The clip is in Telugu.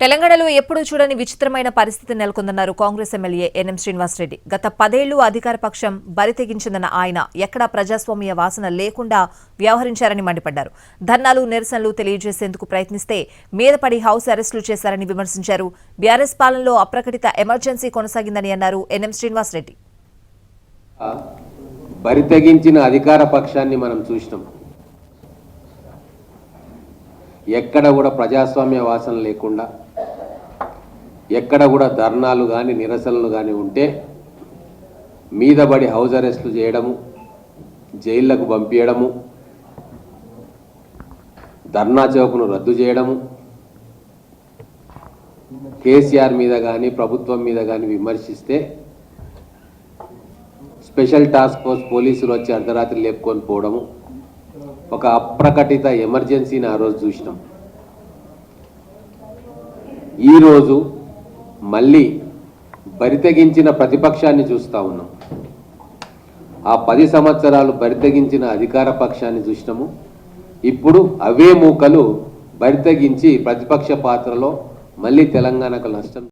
తెలంగాణలో ఎప్పుడూ చూడని విచిత్రమైన పరిస్థితి నెలకొందన్నారు కాంగ్రెస్ ఎమ్మెల్యే ఎన్ఎం శ్రీనివాసరెడ్డి. గత 10 ఏళ్లు అధికార పక్షం బరితెగించిందన్న ఆయన ఎక్కడా ప్రజాస్వామ్య వాసన లేకుండా వ్యవహరించారని మండిపడ్డారు. ధర్నాలు, నిరసనలు తెలియజేసేందుకు ప్రయత్నిస్తే మీదపడి హౌస్ అరెస్టులు చేశారని విమర్శించారు. బీఆర్ఎస్ పాలనలో అప్రకటిత ఎమర్జెన్సీ కొనసాగిందని అన్నారు ఎన్ఎం శ్రీనివాసరెడ్డి. బరితెగించిన అధికార పక్షాన్ని మనం చూసినాం. ఎక్కడ కూడా ప్రజాస్వామ్య వాసన లేకుండా, ఎక్కడ కూడా ధర్నాలు కానీ నిరసనలు కానీ ఉంటే మీదబడి హౌస్ అరెస్టులు చేయడము, జైళ్లకు పంపించడము, ధర్నా చౌక్ను రద్దు చేయడము, కేసీఆర్ మీద కానీ ప్రభుత్వం మీద కానీ విమర్శిస్తే స్పెషల్ టాస్క్ ఫోర్స్ పోలీసులు వచ్చి అర్ధరాత్రి లేపుకొని పోవడము, ఒక అప్రకటిత ఎమర్జెన్సీని ఆ రోజు చూసినాం. ఈరోజు మళ్ళీ బరితెగించిన ప్రతిపక్షాన్ని చూస్తూ ఉన్నాం. ఆ 10 సంవత్సరాలు బరితెగించిన అధికార పక్షాన్ని చూసినాము. ఇప్పుడు అవే మూకలు బరితెగించి ప్రతిపక్ష పాత్రలో మళ్ళీ తెలంగాణకు నష్టం